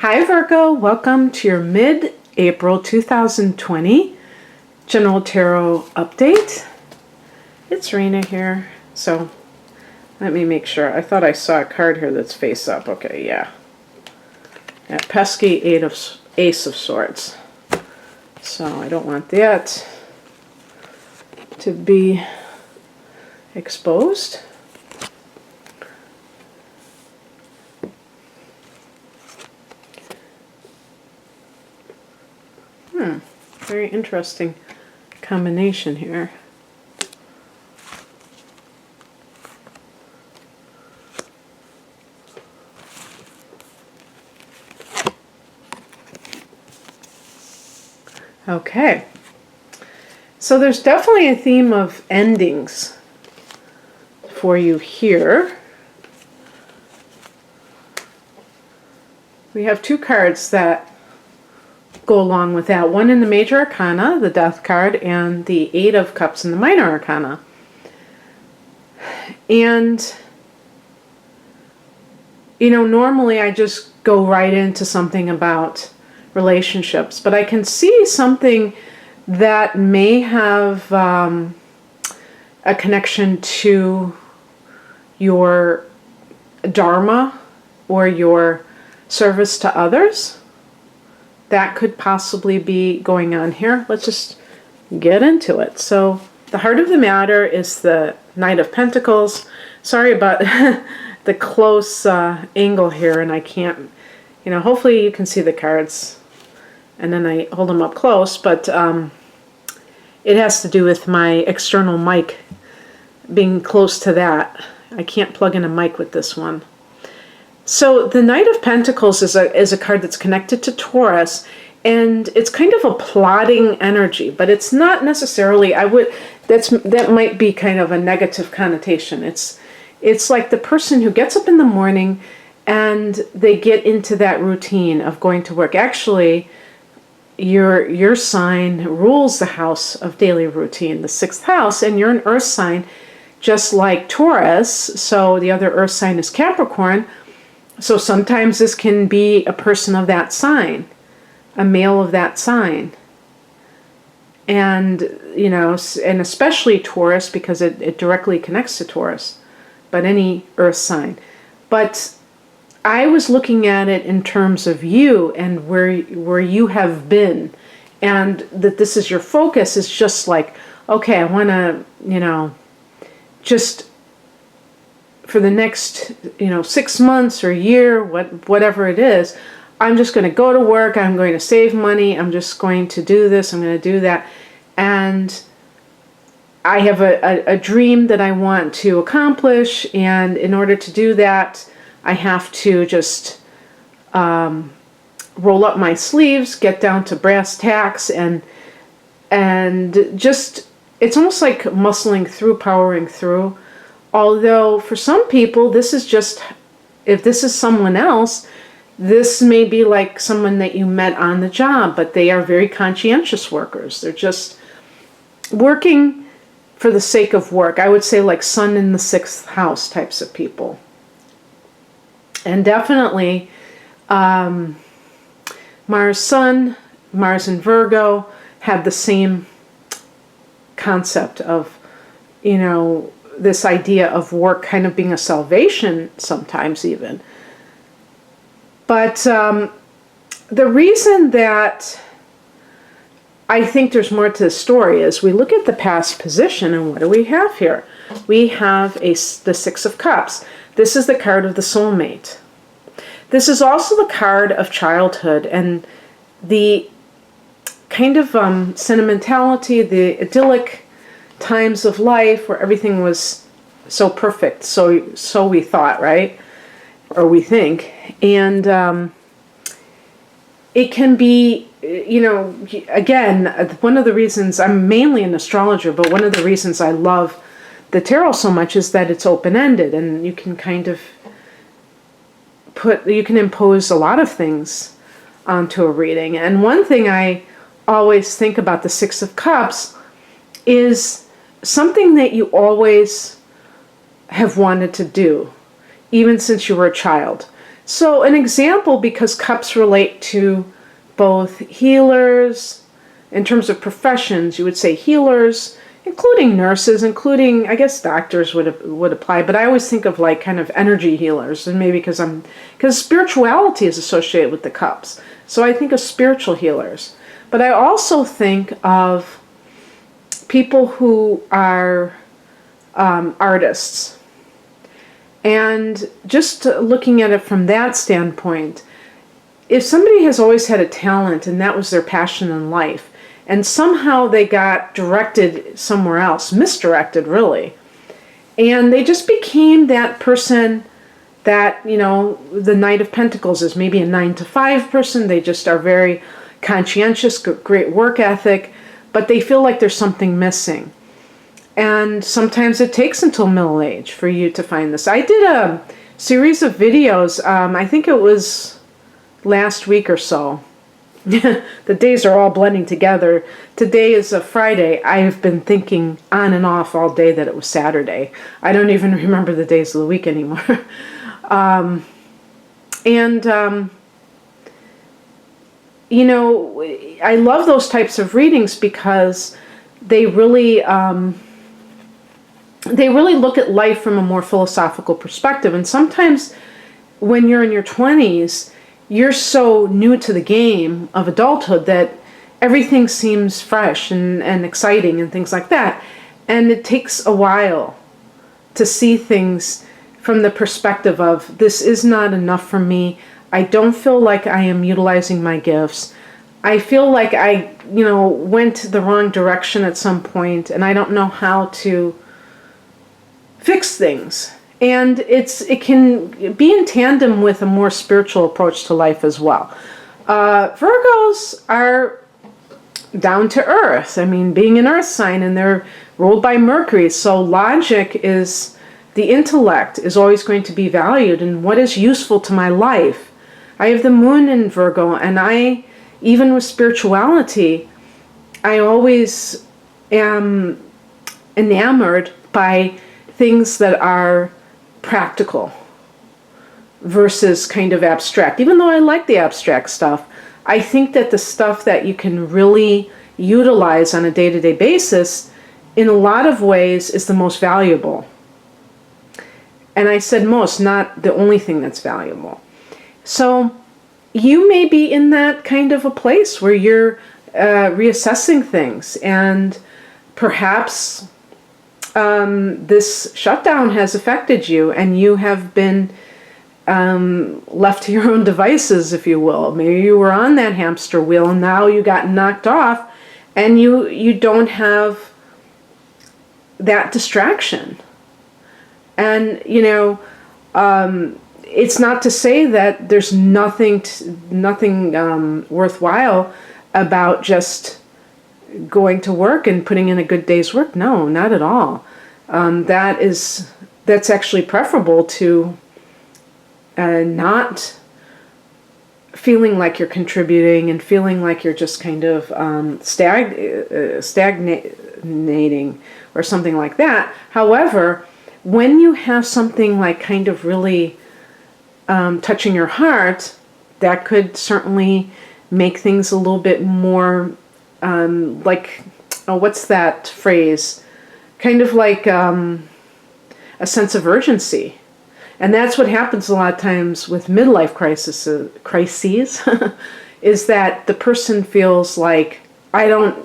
Hi Virgo, welcome to your mid-April 2020 General Tarot update. It's Rena here, so let me make sure. I thought I saw a card here that's face up. Okay, yeah. That pesky Ace of Swords. So I don't want that to be exposed. Very interesting combination here. Okay, so there's definitely a theme of endings for you here. We have two cards that go along with that. One in the Major Arcana, the Death card, and the Eight of Cups in the Minor Arcana. And, you know, normally I just go right into something about relationships, but I can see something that may have a connection to your dharma or your service to others. That could possibly be going on here. Let's just get into it. So the heart of the matter is the Knight of Pentacles. Sorry about the close angle here, and I can't, you know, hopefully you can see the cards and then I hold them up close, but it has to do with my external mic being close to that. I can't plug in a mic with this one. So the Knight of Pentacles is a card that's connected to Taurus, and it's kind of a plotting energy, but it's not necessarily, that might be kind of a negative connotation. It's like the person who gets up in the morning and they get into that routine of going to work. Actually, your sign rules the house of daily routine, the 6th house, and you're an earth sign just like Taurus, so the other earth sign is Capricorn. So sometimes this can be a person of that sign, a male of that sign. And, you know, and especially Taurus because it directly connects to Taurus, but any earth sign. But I was looking at it in terms of you and where you have been, and that this is your focus is just like, okay, I want to, you know, just for the next, 6 months or a year, whatever it is, I'm just going to go to work, I'm going to save money, I'm just going to do this, I'm going to do that. And I have a dream that I want to accomplish, and in order to do that, I have to just roll up my sleeves, get down to brass tacks, and just, it's almost like muscling through, powering through. Although for some people, this is just, if this is someone else, this may be like someone that you met on the job, but they are very conscientious workers. They're just working for the sake of work. I would say like Sun in the 6th house types of people. And definitely Mars Sun, Mars in Virgo have the same concept of, this idea of work kind of being a salvation sometimes even. But the reason that I think there's more to the story is we look at the past position, and what do we have here? We have the 6 of Cups. This is the card of the soulmate. This is also the card of childhood and the kind of sentimentality, the idyllic times of life where everything was so perfect, so we thought, right? Or we think. And it can be, again, one of the reasons, I'm mainly an astrologer, but one of the reasons I love the tarot so much is that it's open-ended, and you can kind of you can impose a lot of things onto a reading. And one thing I always think about the 6 of Cups is something that you always have wanted to do, even since you were a child. So an example, because cups relate to both healers, in terms of professions, you would say healers, including nurses, including, I guess, doctors would apply, but I always think of like kind of energy healers, and maybe because spirituality is associated with the cups. So I think of spiritual healers. But I also think of people who are artists. And just looking at it from that standpoint, if somebody has always had a talent and that was their passion in life, and somehow they got directed somewhere else, misdirected really, and they just became that person that, the Knight of Pentacles is maybe a 9-to-5 person. They just are very conscientious, great work ethic, but they feel like there's something missing. And sometimes it takes until middle age for you to find this. I did a series of videos, I think it was last week or so. The days are all blending together. Today is a Friday. I've been thinking on and off all day that it was Saturday. I don't even remember the days of the week anymore. I love those types of readings because they really look at life from a more philosophical perspective. And sometimes when you're in your 20s, you're so new to the game of adulthood that everything seems fresh and exciting and things like that. And it takes a while to see things from the perspective of, this is not enough for me. I don't feel like I am utilizing my gifts. I feel like I, went the wrong direction at some point, and I don't know how to fix things. And it can be in tandem with a more spiritual approach to life as well. Virgos are down to earth. I mean, being an earth sign, and they're ruled by Mercury. So logic is, the intellect is always going to be valued, and what is useful to my life. I have the moon in Virgo, and even with spirituality, I always am enamored by things that are practical versus kind of abstract. Even though I like the abstract stuff, I think that the stuff that you can really utilize on a day-to-day basis, in a lot of ways, is the most valuable. And I said most, not the only thing that's valuable. So you may be in that kind of a place where you're reassessing things, and perhaps this shutdown has affected you, and you have been left to your own devices, if you will. Maybe you were on that hamster wheel and now you got knocked off, and you don't have that distraction. And it's not to say that there's nothing worthwhile about just going to work and putting in a good day's work. No, not at all. That's actually preferable to not feeling like you're contributing and feeling like you're just kind of stagnating or something like that. However, when you have something like kind of really touching your heart, that could certainly make things a little bit more what's that phrase? Kind of like a sense of urgency. And that's what happens a lot of times with midlife crises, is that the person feels like, I don't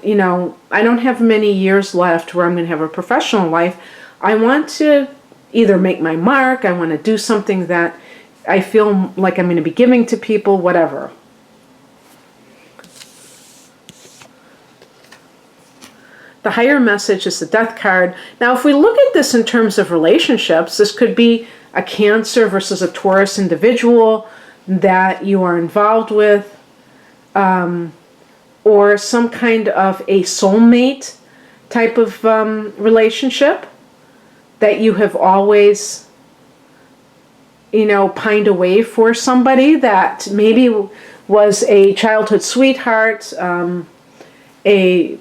have many years left where I'm going to have a professional life. I want to either make my mark, I want to do something that I feel like I'm going to be giving to people, whatever. The higher message is the Death card. Now, if we look at this in terms of relationships, this could be a Cancer versus a Taurus individual that you are involved with, or some kind of a soulmate type of relationship that you have always, pined away for, somebody that maybe was a childhood sweetheart, a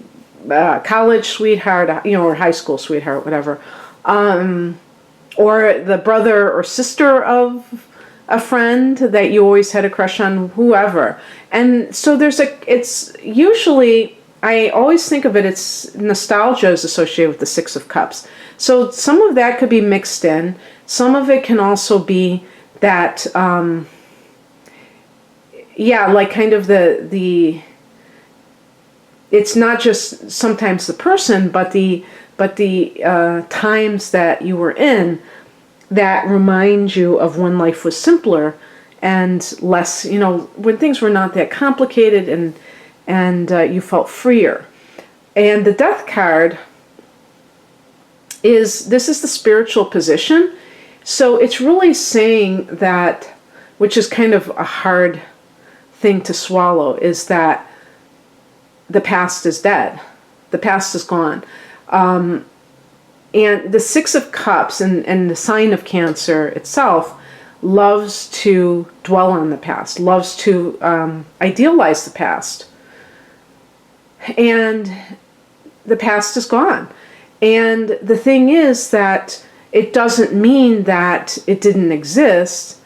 college sweetheart, or high school sweetheart, whatever, or the brother or sister of a friend that you always had a crush on, whoever. And so it's usually, I always think of it, it's nostalgia is associated with the Six of Cups. So some of that could be mixed in. Some of it can also be that, like kind of it's not just sometimes the person, but the times that you were in that remind you of when life was simpler and less, when things were not that complicated, and you felt freer. And the Death card is the spiritual position. So it's really saying that, which is kind of a hard thing to swallow, is that the past is dead. The past is gone. And the Six of Cups and the sign of Cancer itself loves to dwell on the past, loves to idealize the past. And the past is gone. And the thing is that it doesn't mean that it didn't exist,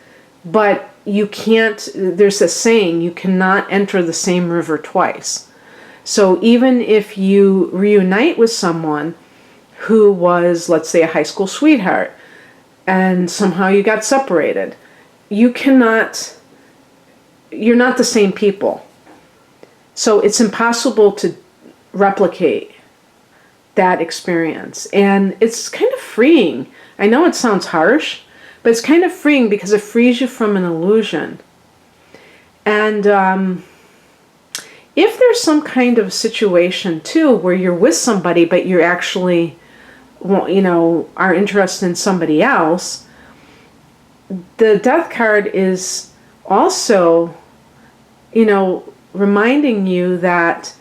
but you can't, there's a saying, you cannot enter the same river twice. So even if you reunite with someone who was, let's say, a high school sweetheart, and somehow you got separated, you're not the same people. So it's impossible to replicate that experience. And it's kind of freeing. I know it sounds harsh, but it's kind of freeing because it frees you from an illusion. And if there's some kind of situation too where you're with somebody but you're actually, are interested in somebody else, the Death card is also, reminding you that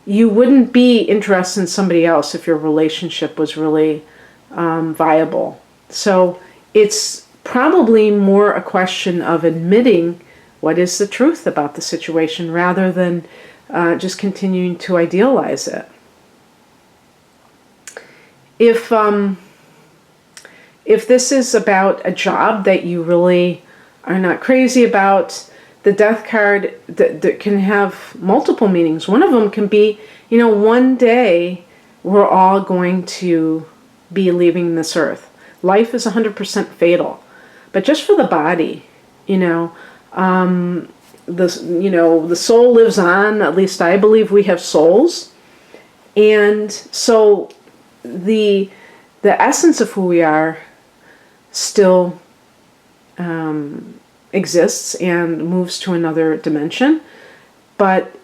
you wouldn't be interested in somebody else if your relationship was really viable. So it's probably more a question of admitting what is the truth about the situation rather than just continuing to idealize it. If this is about a job that you really are not crazy about, the Death card that can have multiple meanings. One of them can be, one day we're all going to be leaving this earth. Life is 100% fatal, but just for the body, the soul lives on. At least I believe we have souls, and so the essence of who we are still exists and moves to another dimension, but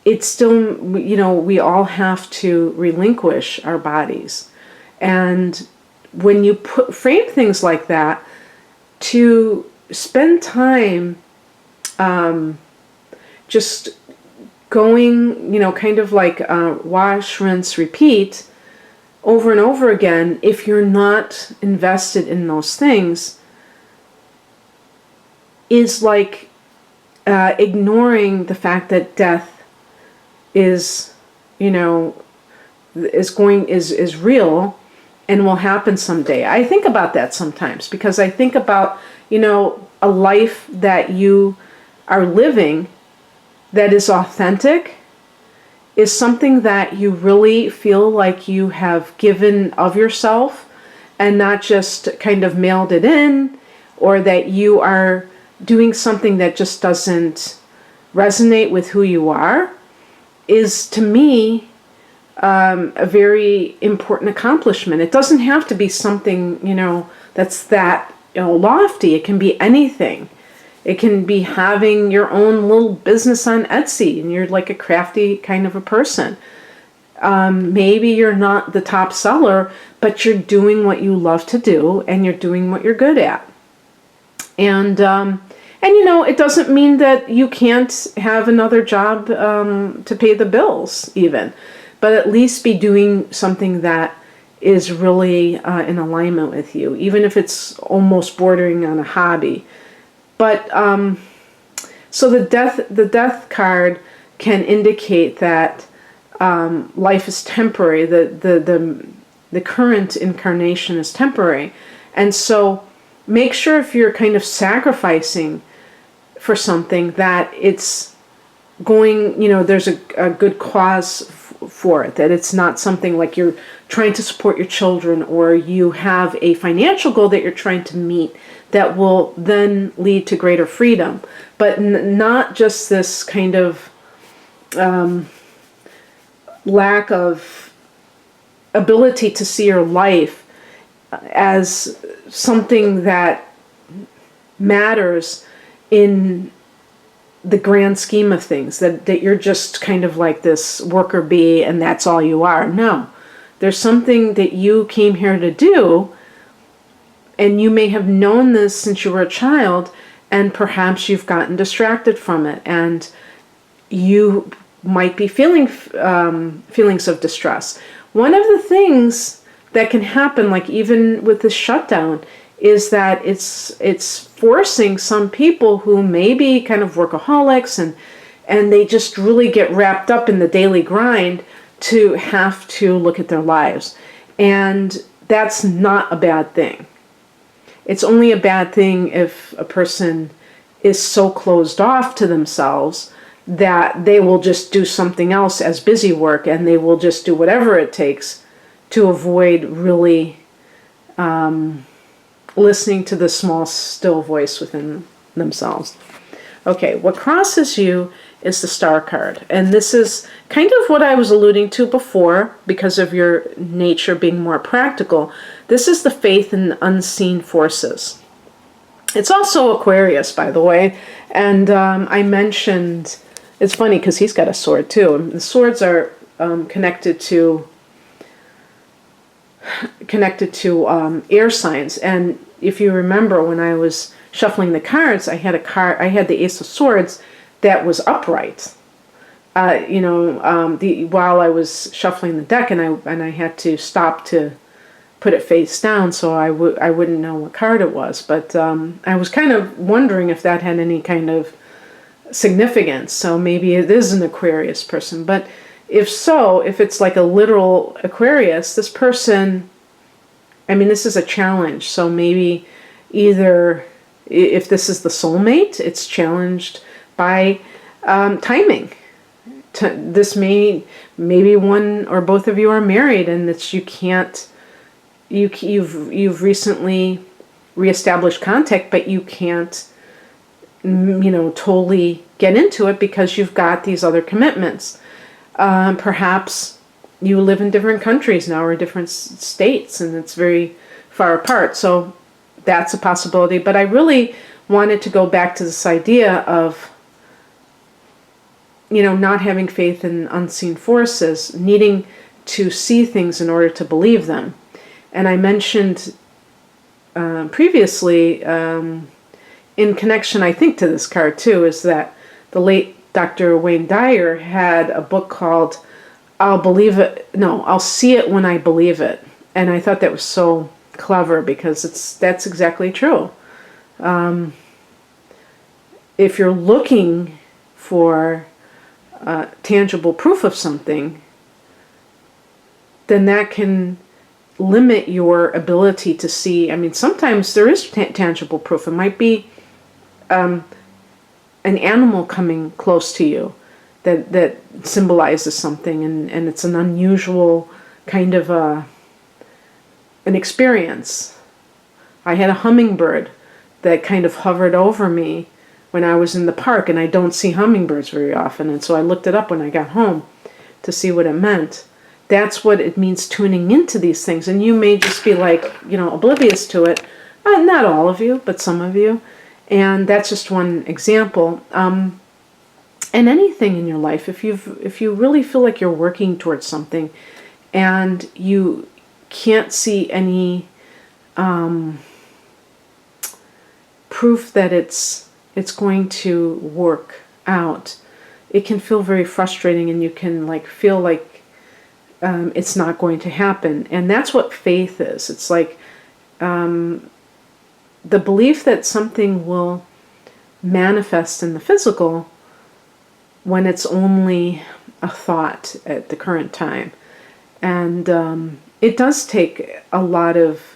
it's still, we all have to relinquish our bodies. And when you frame things like that, to spend time just going, kind of like wash, rinse, repeat over and over again, if you're not invested in those things, is like ignoring the fact that death is, is real and will happen someday. I think about that sometimes because I think about, a life that you are living that is authentic is something that you really feel like you have given of yourself and not just kind of mailed it in, or that you are doing something that just doesn't resonate with who you are, is to me a very important accomplishment. It doesn't have to be something, that's that, lofty. It can be anything. It can be having your own little business on Etsy and you're like a crafty kind of a person. Maybe you're not the top seller, but you're doing what you love to do and you're doing what you're good at. And it doesn't mean that you can't have another job to pay the bills even, but at least be doing something that is really in alignment with you, even if it's almost bordering on a hobby. But so the death card can indicate that life is temporary. The current incarnation is temporary, and so make sure if you're kind of sacrificing for something that it's going, there's a good cause for it, that it's not something like you're trying to support your children, or you have a financial goal that you're trying to meet that will then lead to greater freedom, but not just this kind of lack of ability to see your life as something that matters in the grand scheme of things, that you're just kind of like this worker bee and that's all you are. No, there's something that you came here to do, and you may have known this since you were a child, and perhaps you've gotten distracted from it, and you might be feeling feelings of distress. One of the things that can happen, like even with this shutdown, is that it's forcing some people who may be kind of workaholics and they just really get wrapped up in the daily grind to have to look at their lives. And that's not a bad thing. It's only a bad thing if a person is so closed off to themselves that they will just do something else as busy work, and they will just do whatever it takes to avoid really listening to the small, still voice within themselves. Okay, what crosses you is the Star card. And this is kind of what I was alluding to before, because of your nature being more practical. This is the faith in unseen forces. It's also Aquarius, by the way. And I mentioned, it's funny because he's got a sword too. And the swords are connected to air signs. And if you remember, when I was shuffling the cards, I had the Ace of Swords that was upright. While I was shuffling the deck, and I had to stop to put it face down so I wouldn't know what card it was. But I was kind of wondering if that had any kind of significance. So maybe it is an Aquarius person. But if so, if it's like a literal Aquarius, this person, this is a challenge. So maybe either if this is the soulmate, it's challenged by timing. This maybe one or both of you are married, and it's you've recently reestablished contact, but you can't totally get into it because you've got these other commitments. Perhaps you live in different countries now, or different states, and it's very far apart. So that's a possibility. But I really wanted to go back to this idea of, not having faith in unseen forces, needing to see things in order to believe them. And I mentioned previously, in connection, I think, to this card too, is that the late Dr. Wayne Dyer had a book called I'll See It When I Believe It. And I thought that was so clever, because that's exactly true. If you're looking for tangible proof of something, then that can limit your ability to see. Sometimes there is tangible proof. It might be an animal coming close to you that symbolizes something, and it's an unusual kind of an experience. I had a hummingbird that kind of hovered over me when I was in the park, and I don't see hummingbirds very often, and so I looked it up when I got home to see what it meant. That's what it means, tuning into these things. And you may just be like, oblivious to it. Not all of you, but some of you. And that's just one example. And anything in your life, if you really feel like you're working towards something and you can't see any proof that it's going to work out, it can feel very frustrating, and you can feel like it's not going to happen. And that's what faith is. It's like the belief that something will manifest in the physical when it's only a thought at the current time. And it does take a lot of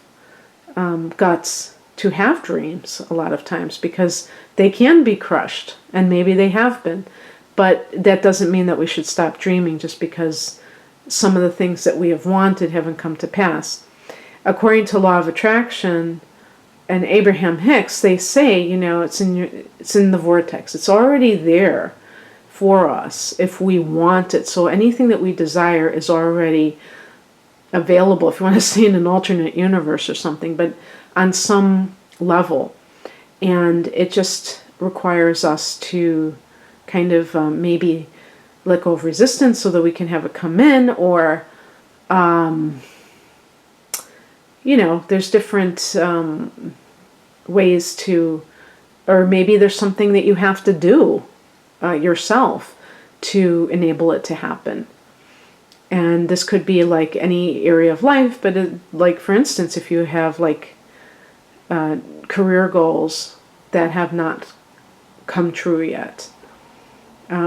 guts to have dreams a lot of times, because they can be crushed, and maybe they have been. But that doesn't mean that we should stop dreaming just because some of the things that we have wanted haven't come to pass. According to law of attraction and Abraham Hicks, they say, it's in the vortex. It's already there for us if we want it. So anything that we desire is already available, if you want to say in an alternate universe or something, but on some level. And it just requires us to kind of maybe let go of resistance so that we can have it come in, or there's different ways to, or maybe there's something that you have to do yourself to enable it to happen. And this could be like any area of life, but like, for instance, if you have like career goals that have not come true yet,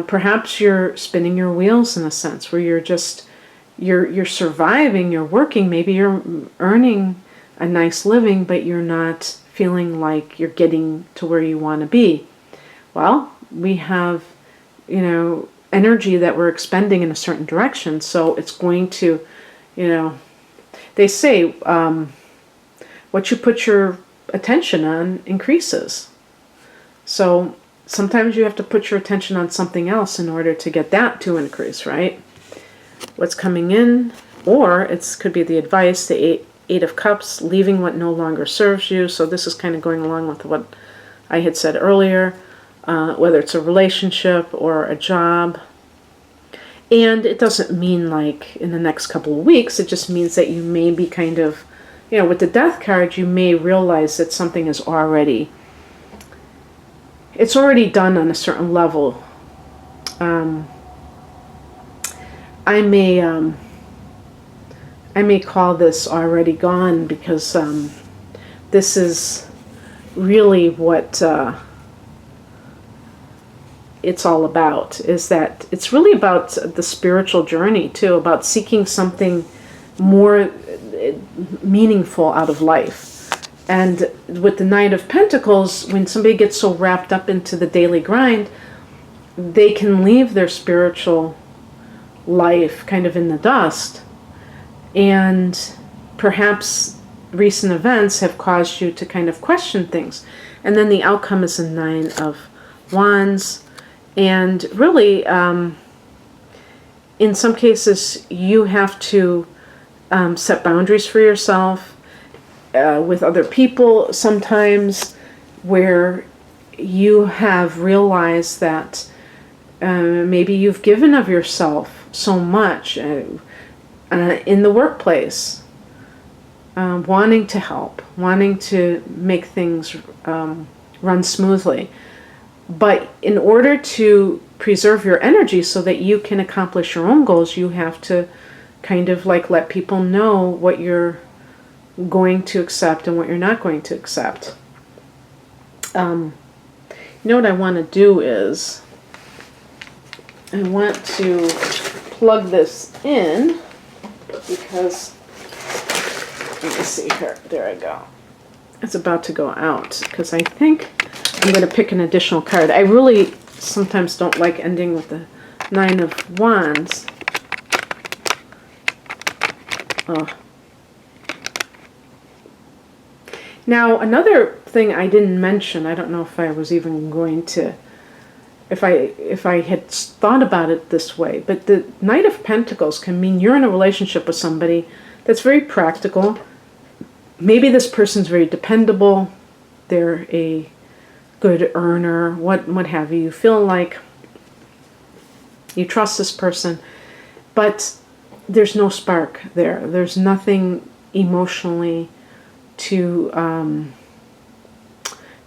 perhaps you're spinning your wheels in a sense where you're surviving, you're working, maybe you're earning a nice living, but you're not feeling like you're getting to where you want to be. Well, we have, energy that we're expending in a certain direction, so it's going to, they say what you put your attention on increases. So sometimes you have to put your attention on something else in order to get that to increase, right? What's coming in, or it could be the advice, the Eight of Cups, leaving what no longer serves you. So this is kind of going along with what I had said earlier, whether it's a relationship or a job. And it doesn't mean like in the next couple of weeks, it just means that you may be kind of, with the Death card, you may realize that something is already done on a certain level. I may call this already gone, because this is really what it's all about, is that it's really about the spiritual journey too, about seeking something more meaningful out of life. And with the Knight of Pentacles, when somebody gets so wrapped up into the daily grind, they can leave their spiritual life kind of in the dust. And perhaps recent events have caused you to kind of question things. And then the outcome is a Nine of Wands. And really, in some cases, you have to set boundaries for yourself with other people sometimes, where you have realized that maybe you've given of yourself so much in the workplace, wanting to help, wanting to make things run smoothly. But in order to preserve your energy so that you can accomplish your own goals, you have to kind of like let people know what you're going to accept and what you're not going to accept. What I want to do is I want to plug this in, because let me see here. There I go. It's about to go out, because I think I'm going to pick an additional card. I really sometimes don't like ending with the Nine of Wands. Oh. Now, another thing I didn't mention, I don't know if I was even going to, if I had thought about it this way, but the Knight of Pentacles can mean you're in a relationship with somebody that's very practical. Maybe this person's very dependable. They're a good earner, what have you. You feel like you trust this person, but there's no spark there. There's nothing emotionally to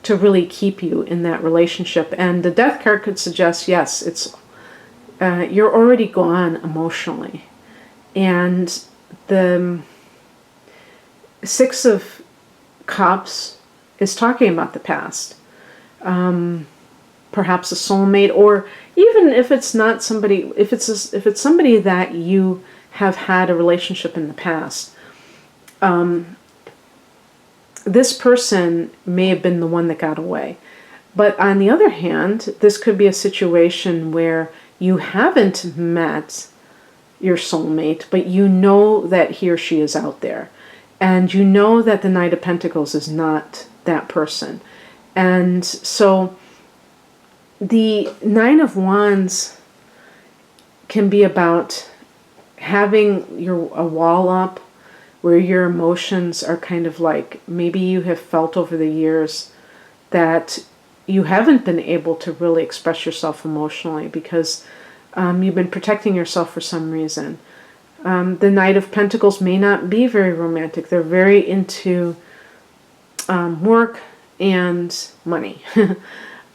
really keep you in that relationship. And the Death card could suggest, yes, it's you're already gone emotionally. And the Six of Cups is talking about the past. Perhaps a soulmate, or even if it's not somebody, if it's somebody that you have had a relationship in the past, this person may have been the one that got away. But on the other hand, this could be a situation where you haven't met your soulmate, but you know that he or she is out there. And you know that the Knight of Pentacles is not that person. And so the Nine of Wands can be about having a wall up where your emotions are kind of like, maybe you have felt over the years that you haven't been able to really express yourself emotionally because you've been protecting yourself for some reason. The Knight of Pentacles may not be very romantic. They're very into work and money.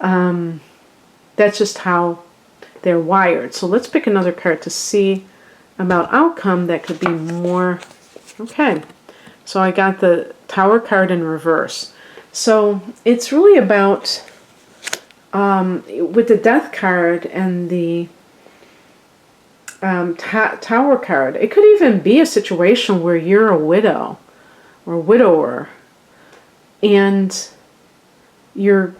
That's just how they're wired. So let's pick another card to see about outcome that could be more. Okay, so I got the Tower card in reverse. So it's really about, with the Death card and the Tower card, it could even be a situation where you're a widow or widower and you're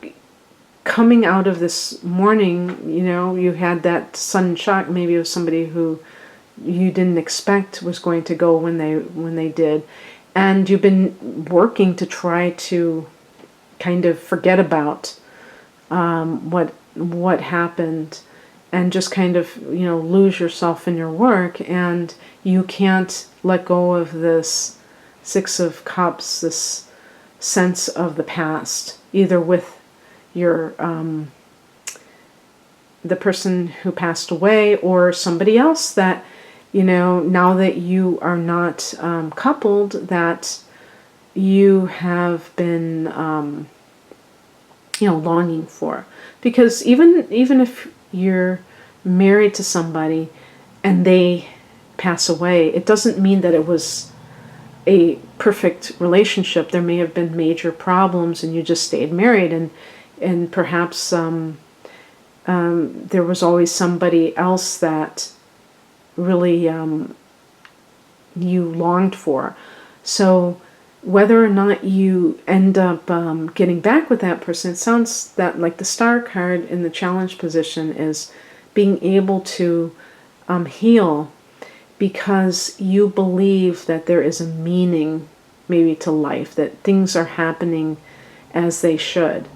coming out of this mourning. You know, you had that sudden shock. Maybe it was somebody who you didn't expect was going to go when they did, and you've been working to try to kind of forget about what happened and just kind of, you know, lose yourself in your work, and you can't let go of this Six of Cups, this sense of the past, either with your the person who passed away or somebody else that, you know, now that you are not coupled, that you have been, you know, longing for. Because even if you're married to somebody and they pass away, it doesn't mean that it was a perfect relationship. There may have been major problems and you just stayed married, and perhaps there was always somebody else that really you longed for. So whether or not you end up getting back with that person, it sounds that like the Star card in the challenge position is being able to heal, because you believe that there is a meaning maybe to life, that things are happening as they should.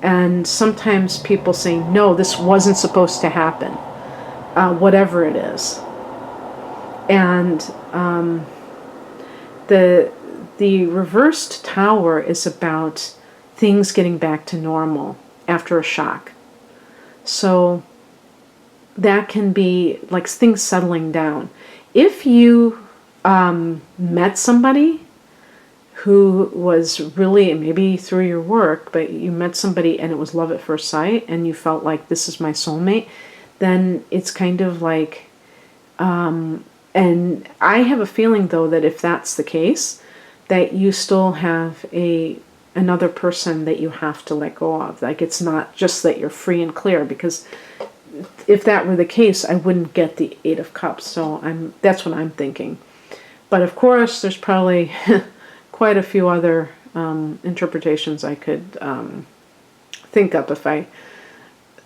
And sometimes people say, no, this wasn't supposed to happen, whatever it is. And the reversed Tower is about things getting back to normal after a shock. So that can be like things settling down. If you met somebody who was really, maybe through your work, but you met somebody and it was love at first sight and you felt like this is my soulmate, then it's kind of like, and I have a feeling though that if that's the case, that you still have another person that you have to let go of. Like, it's not just that you're free and clear, because if that were the case, I wouldn't get the Eight of Cups. So that's what I'm thinking. But of course, there's probably quite a few other interpretations I could think up if I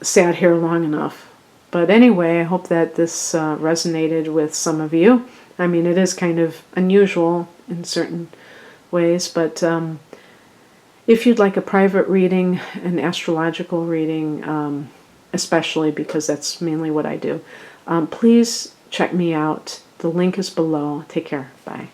sat here long enough. But anyway, I hope that this resonated with some of you. I mean, it is kind of unusual in certain ways, but if you'd like a private reading, an astrological reading, especially because that's mainly what I do, please check me out. The link is below. Take care. Bye.